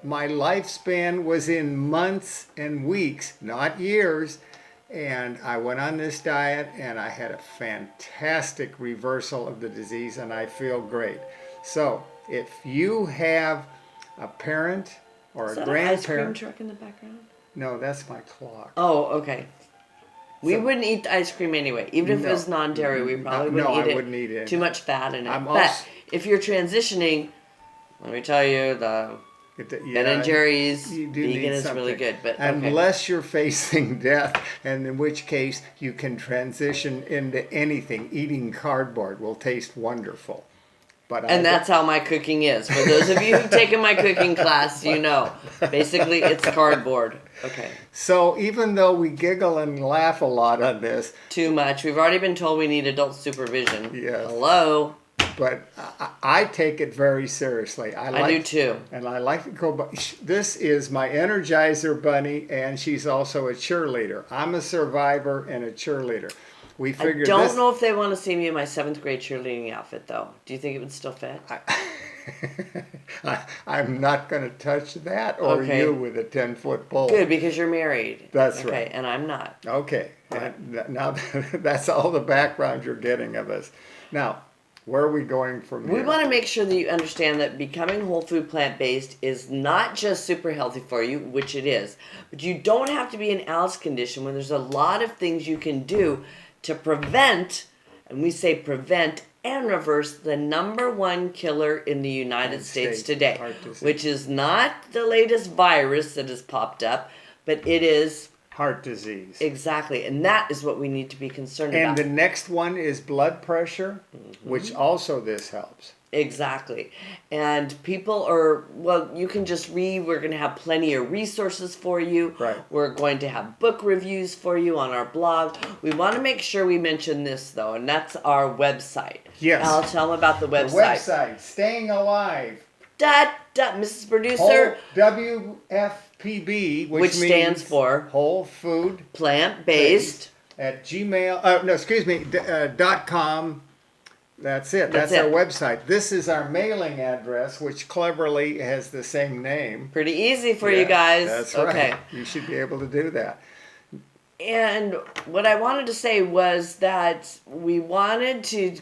my lifespan was in months and weeks, not years. And I went on this diet and I had a fantastic reversal of the disease and I feel great. So if you have a parent or Is a that an ice cream grandparent. truck in the background? No, that's my clock. Oh, okay. We So- wouldn't eat the ice cream anyway. Even if it was non-dairy, we probably No, wouldn't eat I it. wouldn't eat it. Too much fat in it. I'm But also- if you're transitioning, let me tell you, the Ben and Jerry's you do need vegan is really something. good. But okay. Unless you're facing death, and in which case you can transition into anything. Eating cardboard will taste wonderful. But And that's how my cooking is. For those of you who've taken my cooking class, you know. Basically, it's cardboard. Okay. So even though we giggle and laugh a lot on this, Too much. We've already been told we need adult supervision. Yes. Hello. but I take it very seriously. I do too. And I like to go by. This is my Energizer bunny, and she's also a cheerleader. I'm a survivor and a cheerleader. We I figured don't know if they want to see me in my 7th grade cheerleading outfit, though. Do you think it would still fit? I'm not going to touch that or Okay. you with a 10-foot pole. Good, because you're married. That's okay, right. And I'm not. Okay. Right. And now that's all the background you're getting of us. Now, where are we going from here? We want to make sure that you understand that becoming whole food plant-based is not just super healthy for you, which it is, but you don't have to be in Alice condition when there's a lot of things you can do to prevent, and we say prevent and reverse, the #1 killer in the United States today, heart disease. which is not the latest virus that has popped up, but it is Heart disease. exactly, and that is what we need to be concerned And about. the next one is blood pressure, which also this helps. Exactly. And people are, well, you can just read. We're going to have plenty of resources for you. Right. We're going to have book reviews for you on our blog. We want to make sure we mention this, though, and that's our website. Yes. I'll tell them about the The website. website, Staying Alive. Mrs. Producer, WFPB, which means stands for Whole Food plant-based. at .com. That's it. That's That's our it. website. This is our mailing address, which cleverly has the same name. Pretty easy for Yeah, you guys. That's okay. right. You should be able to do that. And what I wanted to say was that we wanted to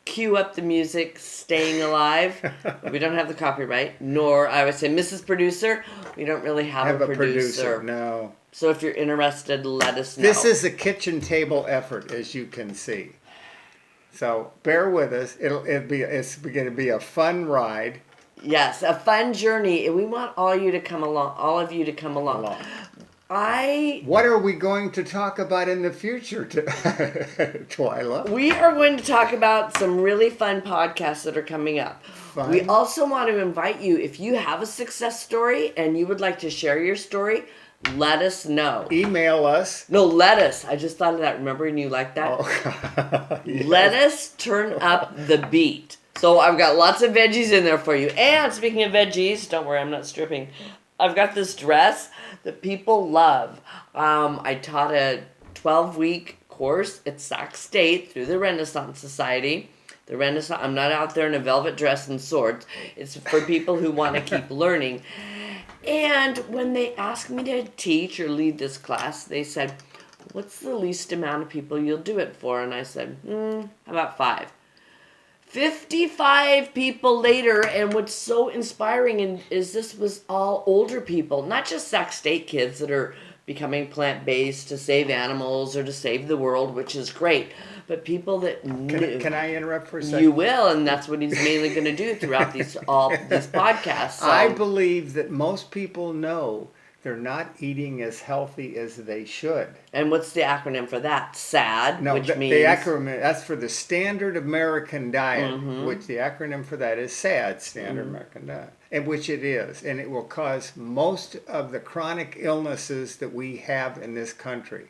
cue up the music Staying Alive. We don't have the copyright, nor, I would say, Mrs. Producer, we don't really have a producer. No. So if you're interested, let us know. This is a kitchen table effort, as you can see. So bear with us. It's going to be a fun ride. Yes, a fun journey, and we want all of you to come along. What are we going to talk about in the future, Twyla? We are going to talk about some really fun podcasts that are coming up. Fun. We also want to invite you, if you have a success story and you would like to share your story, let us know. Email us. No, lettuce. I just thought of that. Remember, and you like that? Oh, yes. Let us turn up the beat. So I've got lots of veggies in there for you. And speaking of veggies, don't worry, I'm not stripping. I've got this dress that people love. I taught a 12-week course at Sac State through the Renaissance Society. The Renaissance. I'm not out there in a velvet dress and swords. It's for people who want to keep learning. And when they asked me to teach or lead this class, they said, "What's the least amount of people you'll do it for?" And I said, how about 5? 55 people later, and what's so inspiring is this was all older people, not just Sac State kids that are becoming plant-based to save animals or to save the world, which is great, but people that knew. Can I interrupt for a second? You will, and that's what he's mainly going to do throughout these podcasts. So. I believe that most people know they're not eating as healthy as they should. And what's the acronym for that? SAD, No, which the means... acronym, that's for the Standard American Diet, which the acronym for that is SAD, Standard American Diet, and which it is. And it will cause most of the chronic illnesses that we have in this country.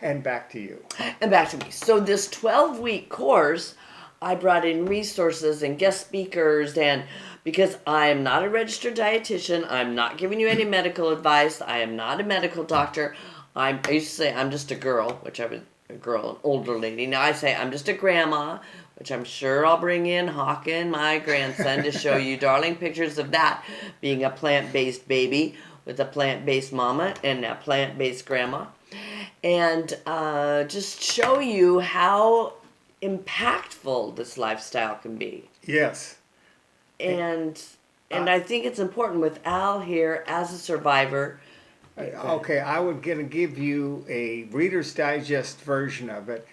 And back to you. And back to me. So this 12-week course, I brought in resources and guest speakers, and because I am not a registered dietitian, I'm not giving you any medical advice, I am not a medical doctor. I used to say I'm just a girl, which I was a girl, an older lady. Now I say I'm just a grandma which I'm sure I'll bring in Hawken, my grandson, to show you darling pictures of that being a plant-based baby with a plant-based mama and a plant-based grandma. And just show you how impactful this lifestyle can be. Yes. And I think it's important with Al here as a survivor. Okay, I was going to give you a Reader's Digest version of it.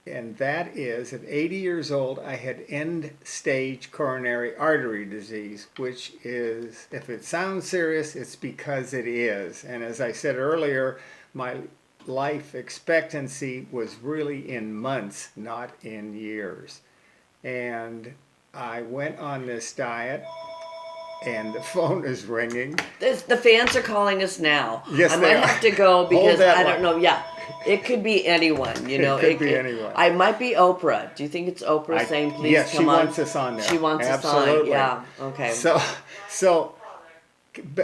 And that is, at 80 years old, I had end-stage coronary artery disease, which is, if it sounds serious, it's because it is. And as I said earlier, my life expectancy was really in months, not in years. And I went on this diet, and the phone is ringing. The fans are calling us now. Yes, I they might are. have to go because that I line. don't know. Yeah, it could be anyone. You know, It could be anyone. I might be Oprah. Do you think it's Oprah saying, "Please yes, come she on"? wants us on there. She wants Absolutely. us on. Yeah. Okay. So,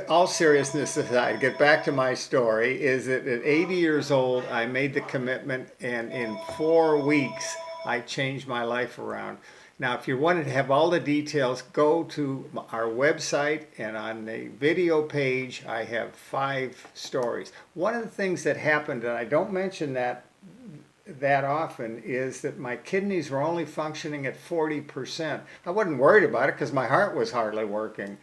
all seriousness aside, get back to my story. Is that at 80 years old, I made the commitment, and in 4 weeks, I changed my life around. Now, if you wanted to have all the details, go to our website, and on the video page, I have 5 stories. One of the things that happened, and I don't mention that often, is that my kidneys were only functioning at 40%. I wasn't worried about it because my heart was hardly working.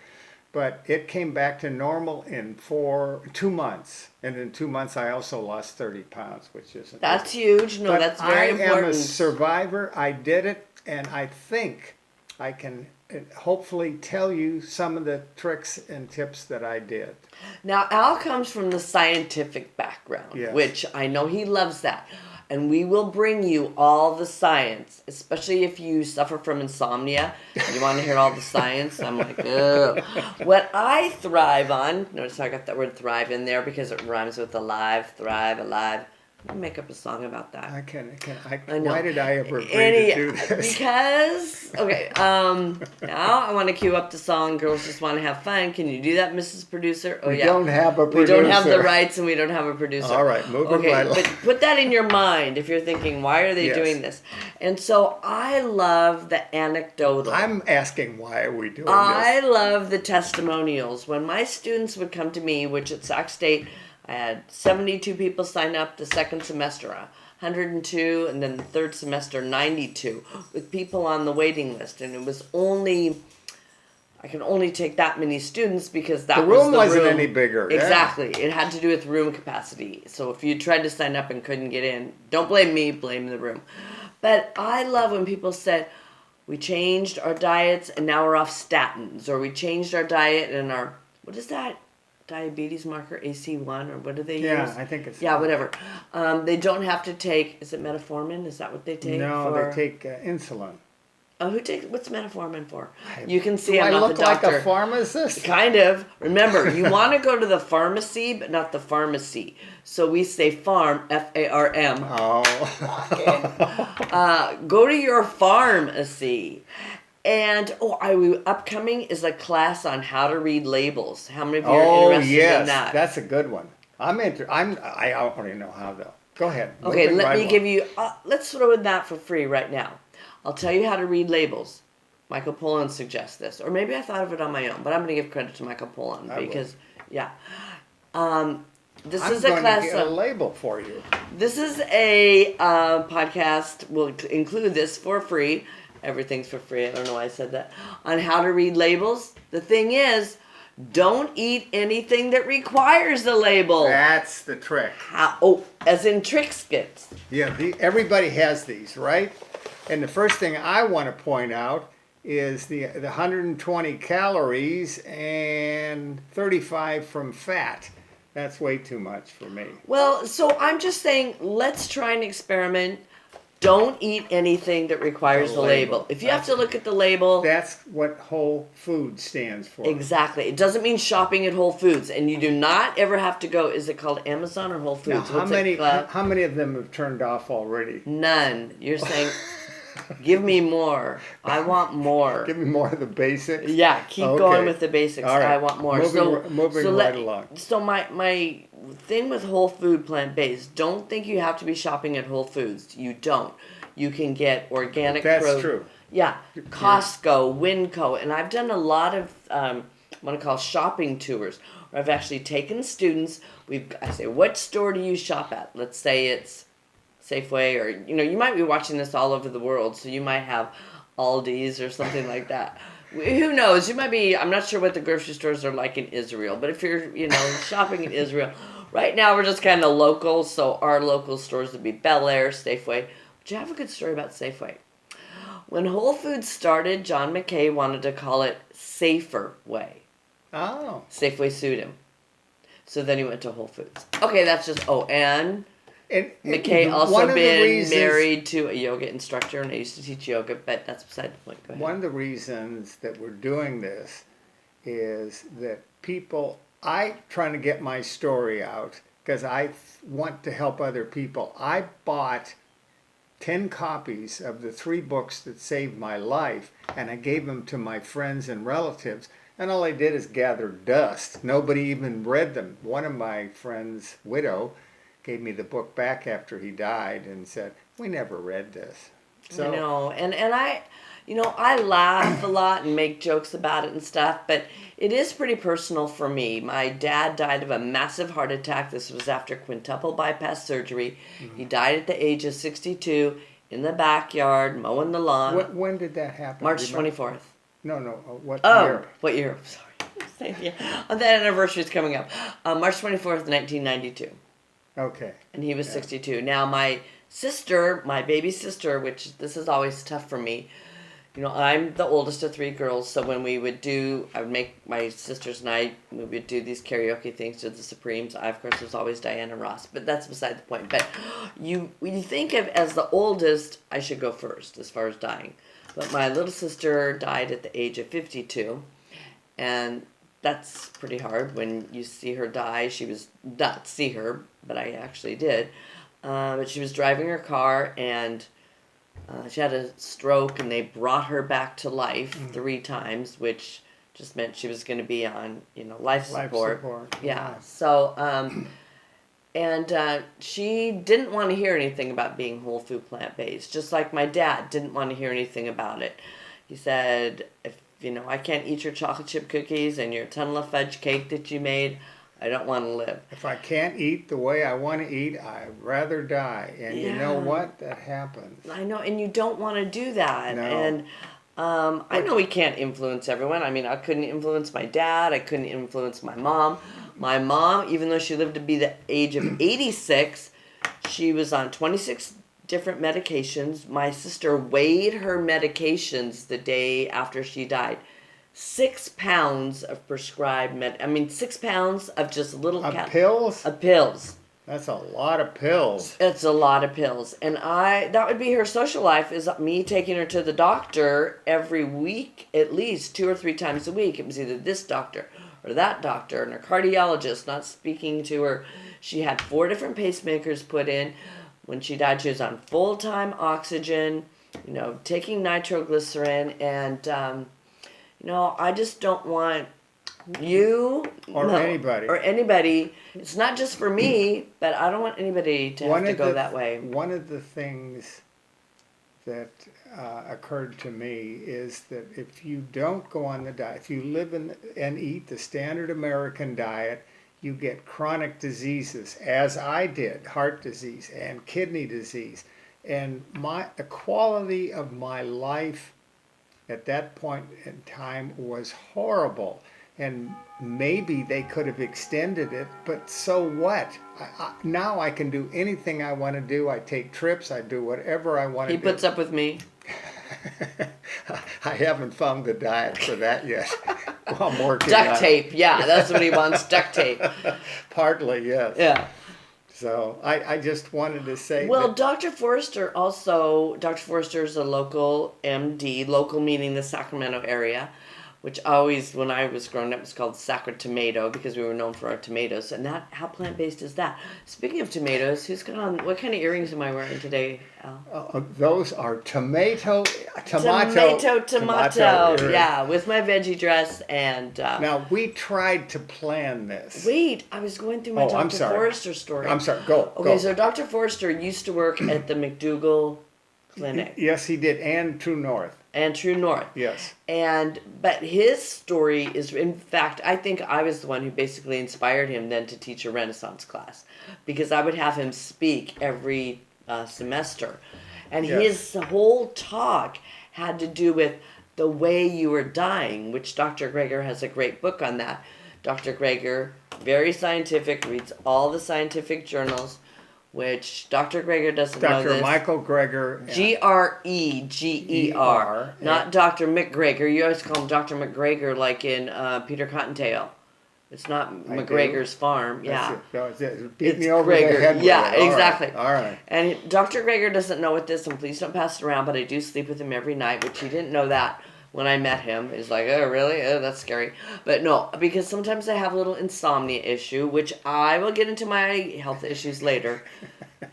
But it came back to normal in 2 months. And in 2 months, I also lost 30 pounds, which isn't... That's huge. No, but that's very important. I am a survivor. I did it. And I think I can hopefully tell you some of the tricks and tips that I did. Now, Al comes from the scientific background, Yes. which I know he loves that. And we will bring you all the science, especially if you suffer from insomnia. You want to hear all the science? I'm like, ugh. What I thrive on, notice I got that word thrive in there because it rhymes with alive, thrive, alive. I'll make up a song about that. I know. Why did I ever agree to do this? Because, okay, now I want to cue up the song, Girls Just Want to Have Fun. Can you do that, Mrs. Producer? Oh, We yeah. don't have a We producer. don't have the rights and we don't have a producer. All right, moving okay, right along. but put that in your mind if you're thinking, why are they Yes. doing this? And so I love the anecdotal. I'm asking, why are we doing I this? love the testimonials. When my students would come to me, which at Sac State, I had 72 people sign up the second semester, 102, and then the third semester, 92, with people on the waiting list. And it was I can only take that many students because that The was room the wasn't room. any bigger. yeah. Exactly. It had to do with room capacity. So if you tried to sign up and couldn't get in, don't blame me, blame the room. But I love when people said, we changed our diets and now we're off statins, or we changed our diet and our, what is that? Diabetes marker, AC1, or what do they use? Yeah, I think it's... Yeah, whatever. They don't have to take, is it metformin? Is that what they take? No, they take insulin. Oh, what's metformin for? You can see Do I'm I not look the doctor. like a pharmacist? Kind of. Remember, you want to go to the pharmacy, but not the pharmacy. So we say farm, F-A-R-M. Oh. Go to your pharmacy. And, upcoming is a class on how to read labels. How many of you are interested in that? That's a good one. I don't really know how though. Go ahead. Okay, Moving let right me along. give you, let's throw in that for free right now. I'll tell you how to read labels. Michael Pollan suggests this. Or maybe I thought of it on my own, but I'm going to give credit to Michael Pollan because, yeah. This I'm is a going class. to get a label for you. This is a podcast. We'll include this for free. Everything's for free. I don't know why I said that. On how to read labels. The thing is, don't eat anything that requires a label. That's the trick. As in Triscuits. Yeah, everybody has these, right? And the first thing I want to point out is the 120 calories and 35 from fat. That's way too much for me. Well, so I'm just saying, let's try an experiment. Don't eat anything that requires the label. If you have to look at the label... That's what Whole Food stands for. Exactly. It doesn't mean shopping at Whole Foods. And you do not ever have to go... Is it called Amazon or Whole Foods? Now, how many of them have turned off already? None. You're saying, give me more. I want more. Give me more of the basics? Yeah, keep going with the basics. All right. I want more. Moving right along. So my thing with whole food plant-based, don't think you have to be shopping at Whole Foods. You don't. You can get organic That's true. Yeah, Costco, Winco, and I've done a lot of what I call shopping tours, where I've actually taken students. I say, what store do you shop at? Let's say it's Safeway, or you might be watching this all over the world, so you might have Aldi's or something like that. Who knows? You might be. I'm not sure what the grocery stores are like in Israel, but if you're shopping in Israel, right now we're just kind of local. So our local stores would be Bel Air, Safeway. But you have a good story about Safeway. When Whole Foods started, John McKay wanted to call it Safer Way. Oh. Safeway sued him. So then he went to Whole Foods. Okay, that's just, and McKay also been married to a yoga instructor, and I used to teach yoga, but that's beside the point. Go ahead. One of the reasons that we're doing this is that I'm trying to get my story out because I want to help other people. I bought 10 copies of the 3 books that saved my life, and I gave them to my friends and relatives, and all I did is gather dust. Nobody even read them. One of my friends' widow gave me the book back after he died and said, we never read this. So, I know, and I laugh a lot and make jokes about it and stuff, but it is pretty personal for me. My dad died of a massive heart attack. This was after quintuple bypass surgery. Mm-hmm. He died at the age of 62 in the backyard, mowing the lawn. When did that happen? March 24th. No, what year? What year? Sorry. Yeah. The anniversary is coming up. March 24th, 1992. Okay. And he was 62. Now, my sister, my baby sister, which this is always tough for me, I'm the oldest of 3 girls, so when I would make my sisters and I, we would do these karaoke things to the Supremes. I, of course, was always Diana Ross, but that's beside the point. But when you think of as the oldest, I should go first as far as dying. But my little sister died at the age of 52, and that's pretty hard when you see her die. She was not see her, but I actually did. But she was driving her car, and she had a stroke, and they brought her back to life 3 times, which just meant she was going to be on, life support. Yeah. So, and she didn't want to hear anything about being whole food plant-based, just like my dad didn't want to hear anything about it. He said, if, I can't eat your chocolate chip cookies and your tunnel fudge cake that you made, I don't want to live. If I can't eat the way I want to eat, I'd rather die. And you know what? That happens. I know, and you don't want to do that. No. And I know we can't influence everyone. I mean, I couldn't influence my dad. I couldn't influence my mom. My mom, even though she lived to be the age of 86, she was on 26 different medications. My sister weighed her medications the day after she died. 6 pounds of prescribed 6 pounds of just little pills? Of pills. That's a lot of pills. It's a lot of pills. And that would be her social life, is me taking her to the doctor every week, at least 2 or 3 times a week. It was either this doctor or that doctor, and her cardiologist not speaking to her. She had 4 different pacemakers put in. When she died, she was on full-time oxygen, taking nitroglycerin, and I just don't want you or anybody. It's not just for me, but I don't want anybody to have to go that way. One of the things that occurred to me is that if you don't go on the diet, if you live and eat the standard American diet, you get chronic diseases, as I did, heart disease and kidney disease. And the quality of my life at that point in time was horrible. And maybe they could have extended it, but so what? Now I can do anything I want to do. I take trips. I do whatever I want to do. He puts up with me. I haven't found the diet for that yet. Well, I'm working duct tape. Yeah, that's what he wants, duct tape. Partly, yes. Yeah. So I just wanted to say Dr. Forrester is a local MD, local meaning the Sacramento area, which always, when I was growing up, was called Sacra Tomato because we were known for our tomatoes. And how plant-based is that? Speaking of tomatoes, what kind of earrings am I wearing today, Al? Those are tomato. Yeah, with my veggie dress and... now, we tried to plan this. Wait, I was going through my Dr. Forrester story. I'm sorry, go. Okay, so Dr. Forrester used to work at the McDougal clinic. Yes, he did, and True North. And True North. Yes. But his story is, in fact, I think I was the one who basically inspired him then to teach a Renaissance class, because I would have him speak every semester, and Yes. his whole talk had to do with the way you were dying, which Dr. Greger has a great book on that. Dr. Greger, very scientific, reads all the scientific journals, which Dr. Greger doesn't know this. Dr. Michael Greger. Greger, not Dr. McGregor. You always call him Dr. McGregor, like in Peter Cottontail. It's not McGregor's farm. Yeah. Beat me over the head with yeah, it. exactly. All right. And Dr. Greger doesn't know what this, and please don't pass it around, but I do sleep with him every night, which he didn't know that when I met him. He's like, oh, really? Oh, that's scary. But no, because sometimes I have a little insomnia issue, which I will get into my health issues later.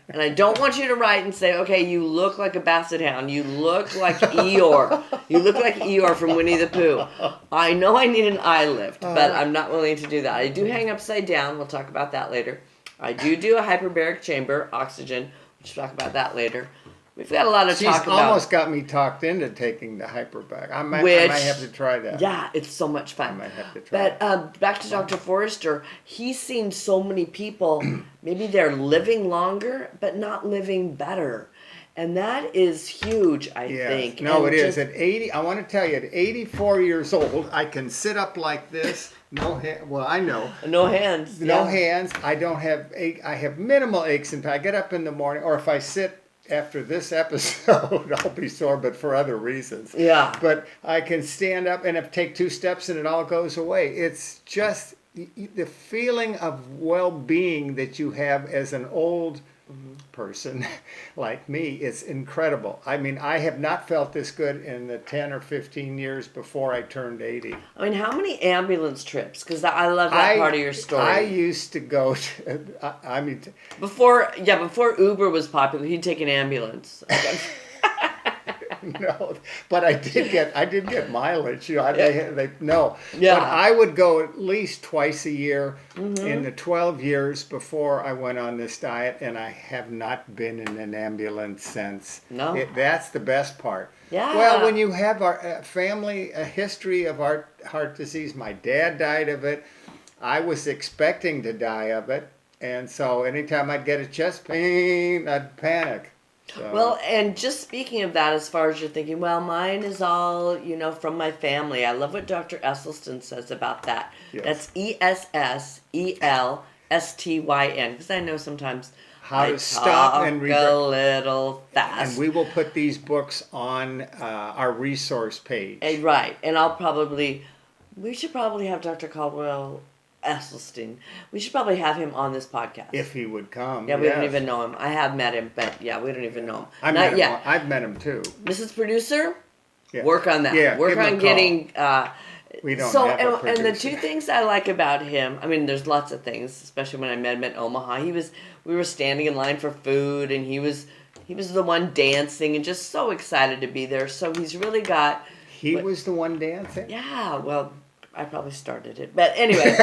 And I don't want you to write and say, okay, you look like a basset hound. You look like Eeyore. You look like Eeyore from Winnie the Pooh. I know I need an eye lift, but I'm not willing to do that. I do hang upside down. We'll talk about that later. I do a hyperbaric chamber, oxygen. We'll talk about that later. We've got a lot of talk about. She's almost got me talked into taking the hyperback. I might have to try that. Yeah, it's so much fun. I might have to try. But back to Dr. Forrester, he's seen so many people. Maybe they're living longer, but not living better, and that is huge. I think. No, it is. At 80, I want to tell you, at 84 years old, I can sit up like this. Well, I know. No hands. No hands. I don't have ache. I have minimal aches. And I get up in the morning, or if I sit. After this episode, I'll be sore, but for other reasons. Yeah. But I can stand up and take 2 steps and it all goes away. It's just the feeling of well-being that you have as an old person like me. It's incredible. I mean, I have not felt this good in the 10 or 15 years before I turned 80. I mean, how many ambulance trips? Because I love that part of your story. I used to go to, before Uber was popular, he'd take an ambulance. No, but I did get mileage. But I would go at least twice a year in the 12 years before I went on this diet, and I have not been in an ambulance since. No, that's the best part. Yeah. Well, when you have a history of heart disease, my dad died of it. I was expecting to die of it, and so anytime I'd get a chest pain, I'd panic. So. Well, and just speaking of that, as far as you're thinking, well, mine is all, from my family. I love what Dr. Esselstyn says about that. Yes. That's ESSELSTYN, because I know sometimes how I to stop and a little fast. And we will put these books on our resource page. Right, and we should probably have Dr. Caldwell Esselstyn. We should probably have him on this podcast. If he would come. Yeah, we don't even know him. I have met him, but yeah, we don't even know him. I've met him too. Mrs. Producer, work on that. Yeah, work on getting. We don't have a producer. And the 2 things I like about him, I mean, there's lots of things, especially when I met him in Omaha. We were standing in line for food, and he was the one dancing and just so excited to be there. So he's really got. He was the one dancing? Yeah, well. I probably started it. But anyway,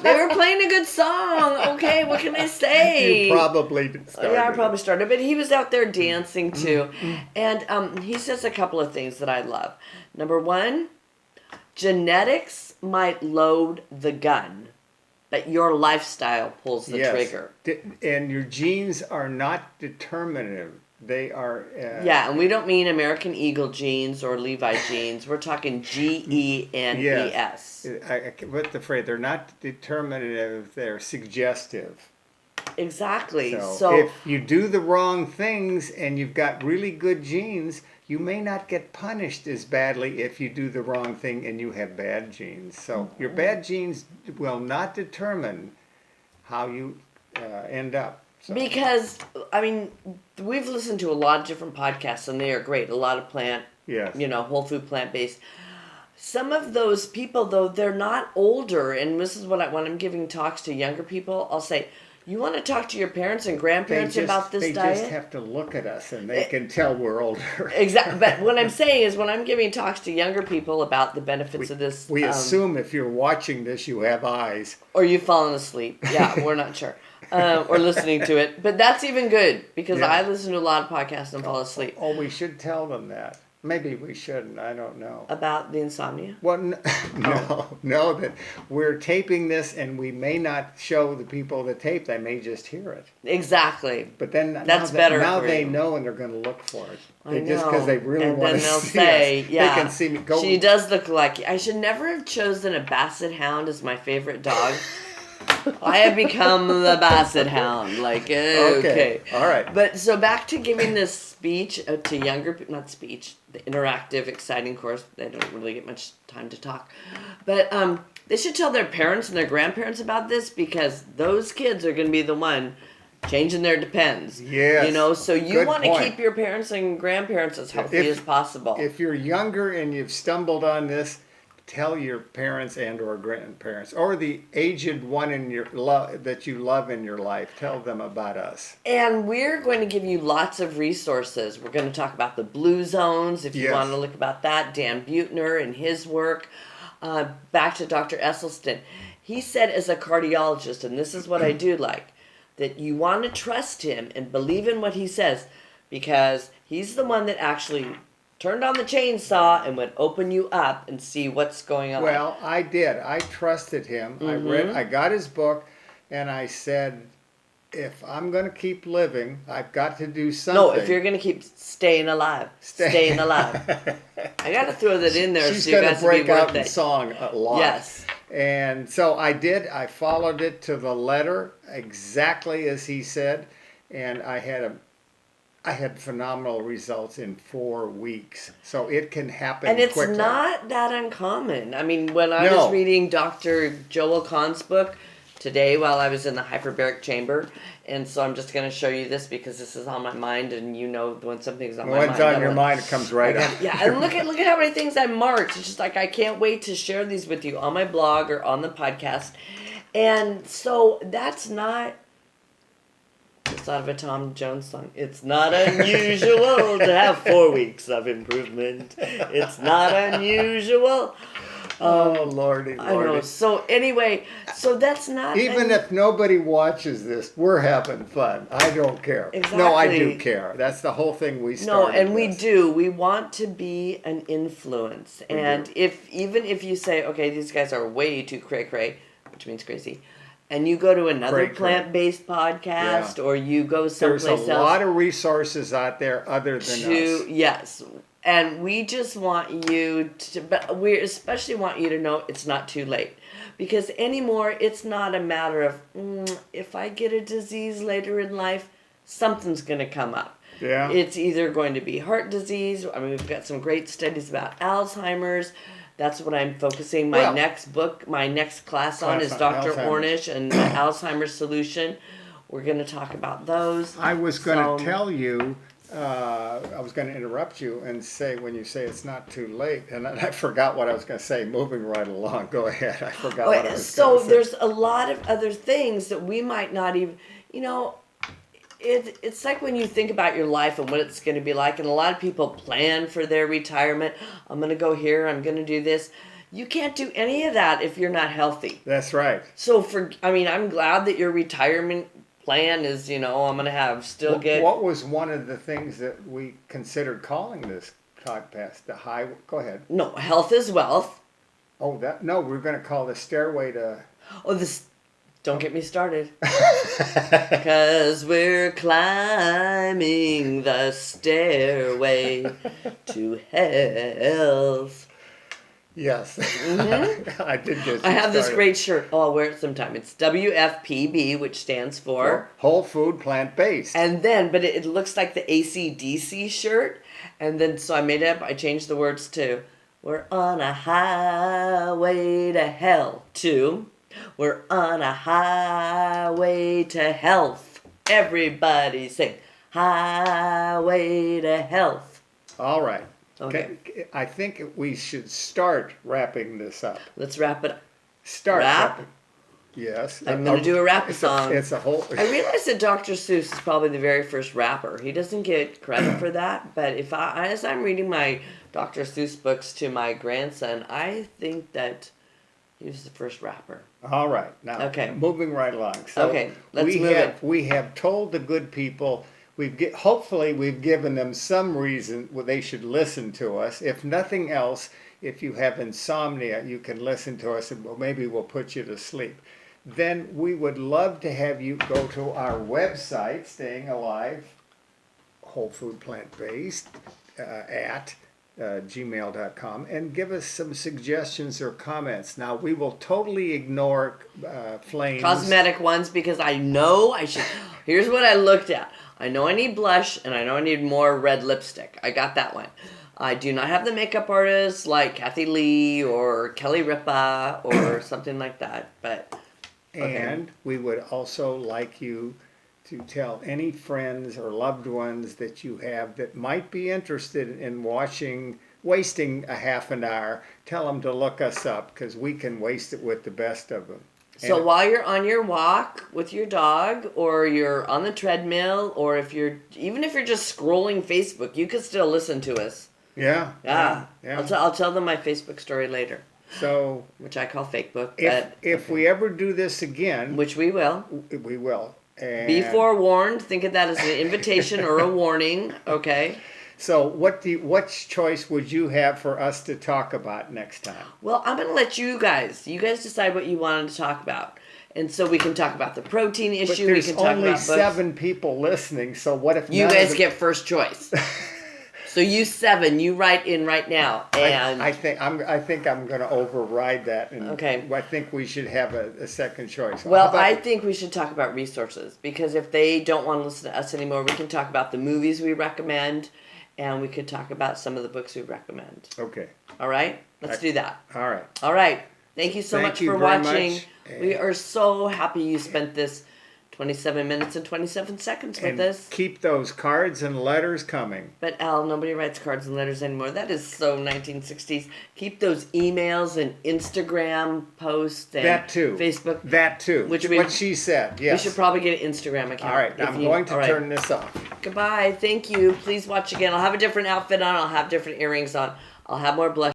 they were playing a good song. Okay, what can I say? You probably started Yeah, I probably started. But he was out there dancing too. And he says a couple of things that I love. Number 1, genetics might load the gun, but your lifestyle pulls the trigger. And your genes are not determinative. They are... and we don't mean American Eagle genes or Levi genes. We're talking GENES. Yes. What's the phrase? They're not determinative. They're suggestive. Exactly. So if you do the wrong things and you've got really good genes, you may not get punished as badly if you do the wrong thing and you have bad genes. So your bad genes will not determine how you end up. So. Because, I mean, we've listened to a lot of different podcasts, and they are great. A lot of whole food, plant-based. Some of those people, though, they're not older. And this is when I'm giving talks to younger people, I'll say, You want to talk to your parents and grandparents about this they diet? just have to look at us and they can tell we're older. Exactly. But what I'm saying is when I'm giving talks to younger people about the benefits of this. We assume if you're watching this, you have eyes. Or you've fallen asleep. Yeah, we're not sure. Or listening to it. But that's even good because I listen to a lot of podcasts and fall asleep. Oh, we should tell them that. Maybe we shouldn't. I don't know. About the insomnia? Well, no, that we're taping this and we may not show the people the tape. They may just hear it. Exactly. But then that's better. Now for they you. know and they're going to look for it. I know. Just because they really want to see us. And then they'll say, yeah, they can see me go. She does look like, I should never have chosen a basset hound as my favorite dog. I have become the basset hound. Like, okay. All right. But so back to giving this speech to younger people, not speech, the interactive, exciting course. They don't really get much time to talk. But they should tell their parents and their grandparents about this because those kids are going to be the one changing their depends. Yes. You know, so you Good want to point. keep your parents and grandparents as healthy as possible. If you're younger and you've stumbled on this, tell your parents and or grandparents or the aged one in your that you love in your life. Tell them about us. And we're going to give you lots of resources. We're going to talk about the blue zones if you want to look about that. Dan Buettner and his work. Back to Dr. Esselstyn. He said as a cardiologist, and this is what I do like, that you want to trust him and believe in what he says because he's the one that actually turned on the chainsaw and would open you up and see what's going on. Well, I did. I trusted him. Mm-hmm. I got his book, and I said, if I'm going to keep living, I've got to do something. No, if you're going to keep staying alive. Staying alive. I got to throw that in there. She's so you going guys to break be worth out in it. song a lot. Yes. And so I did. I followed it to the letter, exactly as he said, and I had phenomenal results in 4 weeks. So it can happen and it's quickly. not that uncommon. I mean, when I was reading Dr. Joel Kahn's book today while I was in the hyperbaric chamber, and so I'm just going to show you this because this is on my mind, and you know when something's on my mind. When it's on your mind, it comes right up. Yeah, and look at how many things I marked. It's just like I can't wait to share these with you on my blog or on the podcast. And so that's not... It's out of a Tom Jones song. It's not unusual to have 4 weeks of improvement. It's not unusual. Oh, Lordy, Lordy. I know. So anyway, so that's not... Even if nobody watches this, we're having fun. I don't care. Exactly. No, I do care. That's the whole thing we started No, and we with. do. We want to be an influence. And even if you say, okay, these guys are way too cray-cray, which means crazy, and you go to another plant-based podcast or you go someplace else. There's a lot of resources out there other than us. Yes. And we just want you to, but we especially want you to know it's not too late. Because anymore, it's not a matter of, if I get a disease later in life, something's going to come up. Yeah. It's either going to be heart disease. I mean, we've got some great studies about Alzheimer's. That's what I'm focusing my next class on is Dr. Ornish and the Alzheimer's solution. We're going to talk about those. I was going to tell you, I was going to interrupt you and say, when you say it's not too late, and I forgot what I was going to say, moving right along. Go ahead. I forgot what I was going to say. So there's a lot of other things that we might not even, it's like when you think about your life and what it's going to be like, and a lot of people plan for their retirement. I'm going to go here, I'm going to do this. You can't do any of that if you're not healthy. That's right. So I'm glad that your retirement plan is, I'm going to have What was one of the things that we considered calling this podcast? Go ahead. No, health is wealth. Oh, we're going to call the stairway to... Oh, don't get me started. Because we're climbing the stairway to health. Yes. Mm-hmm. I did get I have this great shirt. Oh, I'll wear it sometime. It's WFPB, which stands for... Whole Food Plant-Based. And then, but it looks like the AC/DC shirt. And then, so I made it up. I changed the words to, we're on a highway to hell, to... We're on a highway to health. Everybody sing, highway to health. All right. Okay. I think we should start wrapping this up. Let's wrap it up. Start Wrap? wrapping. Yes. I'm going to do a rap It's song. It's a whole. I realize that Dr. Seuss is probably the very first rapper. He doesn't get credit for that, but as I'm reading my Dr. Seuss books to my grandson, I think that he was the first rapper. All right. Now, Okay. moving right along. So Okay, let's move it. We have told the good people. Hopefully we've given them some reason they should listen to us. If nothing else, if you have insomnia, you can listen to us, and maybe we'll put you to sleep. Then we would love to have you go to our website, Staying Alive, Whole Food Plant Based, at gmail.com, and give us some suggestions or comments. Now, we will totally ignore flames. Cosmetic ones, because I know I should. Here's what I looked at. I know I need blush, and I know I need more red lipstick. I got that one. I do not have the makeup artists like Kathy Lee or Kelly Ripa or something like that. But okay. And we would also like you to tell any friends or loved ones that you have that might be interested in wasting a half an hour. Tell them to look us up, because we can waste it with the best of them. So while you're on your walk with your dog, or you're on the treadmill, or even if you're just scrolling Facebook, you can still listen to us. Yeah. Yeah. I'll tell them my Facebook story later. So, which I call Fakebook. If we ever do this again, which we will. We will. And be forewarned. Think of that as an invitation or a warning. Okay. So what choice would you have for us to talk about next time? Well, I'm going to let you guys decide what you wanted to talk about. And so we can talk about the protein issue. But there's we can talk only about 7 people listening, so what if you guys get first choice? So you 7, you write in right now, and I think I'm going to override that, and okay. I think we should have a second choice. Well, I think we should talk about resources, because if they don't want to listen to us anymore, we can talk about the movies we recommend, and we could talk about some of the books we recommend. Okay. All right, let's do that. All right. All right. Thank you so much for watching. We are so happy you spent this 27 minutes and 27 seconds with us. Keep those cards and letters coming. But Al, nobody writes cards and letters anymore. That is so 1960s. Keep those emails and Instagram posts and that too. Facebook. That too. What she said. Yes. We should probably get an Instagram account. All right. I'm going to turn this off. Goodbye. Thank you. Please watch again. I'll have a different outfit on. I'll have different earrings on. I'll have more blush.